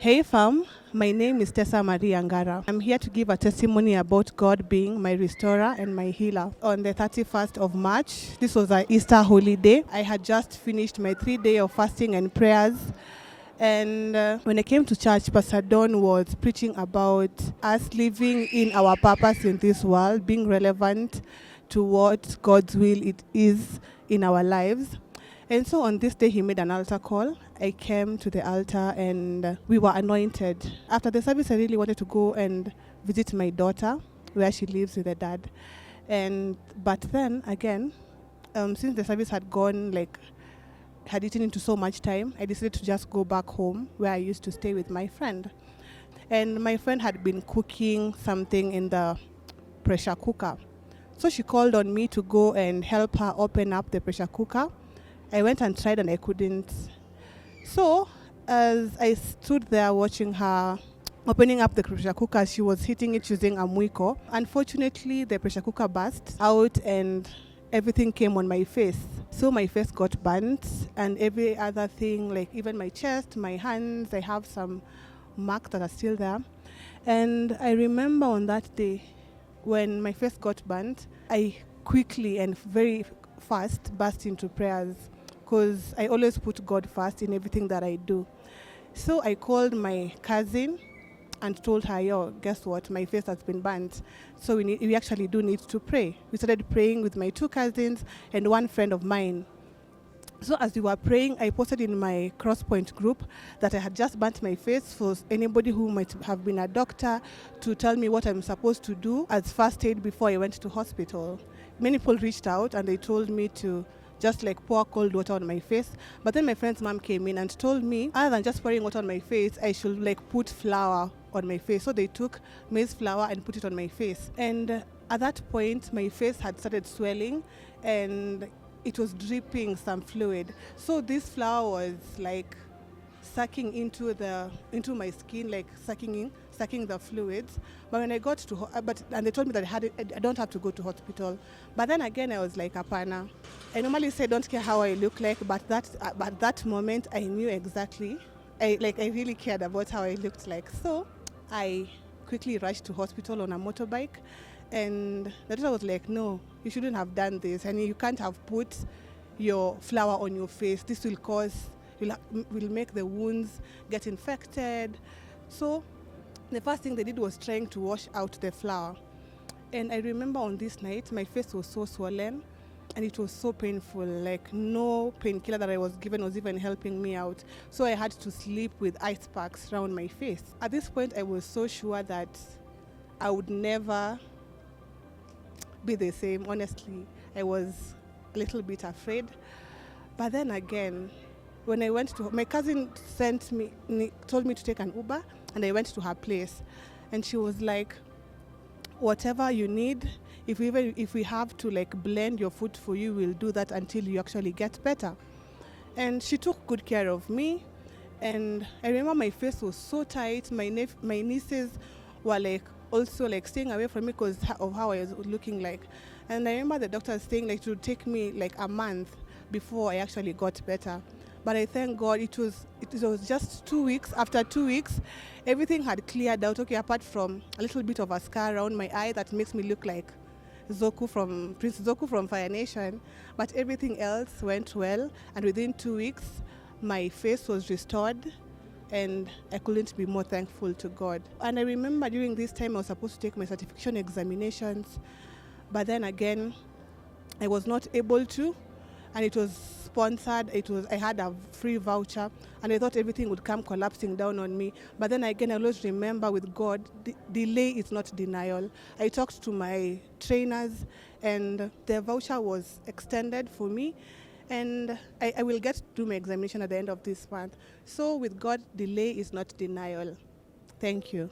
Hey fam, my name is Tessa Marie Angara. I'm here to give a testimony about God being my restorer and my healer. On the 31st of March, this was an Easter holiday. I had just finished my 3 day of fasting and prayers. And when I came to church, Pastor Don was preaching about us living in our purpose in this world, being relevant to what God's will it is in our lives. And so on this day, he made an altar call. I came to the altar and we were anointed. After the service, I really wanted to go and visit my daughter where she lives with her dad. But then again, since the service had gone, had eaten into so much time, I decided to just go back home where I used to stay with my friend. And my friend had been cooking something in the pressure cooker. So she called on me to go and help her open up the pressure cooker. I went and tried and I couldn't. So as I stood there watching her opening up the pressure cooker, she was hitting it using a mwiko. Unfortunately, the pressure cooker burst out and everything came on my face. So my face got burnt and every other thing, like even my chest, my hands, I have some marks that are still there. And I remember on that day when my face got burnt, I quickly and very fast burst into prayers because I always put God first in everything that I do. So I called my cousin and told her, yo, guess what? My face has been burnt. So we actually do need to pray. We started praying with my two cousins and one friend of mine. So as we were praying, I posted in my Crosspoint group that I had just burnt my face for anybody who might have been a doctor to tell me what I'm supposed to do as first aid before I went to hospital. Many people reached out and they told me to just pour cold water on my face. But then my friend's mom came in and told me, other than just pouring water on my face, I should put flour on my face. So they took maize flour and put it on my face. And at that point, my face had started swelling and it was dripping some fluid. So this flour was sucking into my skin, sucking the fluids. But when I got to, and they told me that I don't have to go to hospital. But then again, I was like, apana. I normally say don't care how I look like, but that moment I knew exactly. I really cared about how I looked like. So I quickly rushed to hospital on a motorbike. And the doctor was like, no, you shouldn't have done this. And you can't have put your flour on your face. This will make the wounds get infected. So the first thing they did was trying to wash out the flour. And I remember on this night, my face was so swollen and it was so painful. No painkiller that I was given was even helping me out. So I had to sleep with ice packs around my face. At this point, I was so sure that I would never be the same. Honestly, I was a little bit afraid. But then again, when I went to, my cousin told me to take an Uber, and I went to her place. And she was like, whatever you need, if we have to blend your food for you, we'll do that until you actually get better. And she took good care of me. And I remember my face was so tight. My nieces were also staying away from me because of how I was looking like. And I remember the doctor saying it would take me a month before I actually got better. But I thank God it was just 2 weeks. After 2 weeks, everything had cleared out, apart from a little bit of a scar around my eye that makes me look like Prince Zoku from Fire Nation. But everything else went well, and within 2 weeks, my face was restored, and I couldn't be more thankful to God. And I remember during this time I was supposed to take my certification examinations, but then again, I was not able to, and it was sponsored. I had a free voucher, and I thought everything would come collapsing down on me. But then again, I always remember with God, delay is not denial. I talked to my trainers, and the voucher was extended for me. And I will get to do my examination at the end of this month. So with God, delay is not denial. Thank you.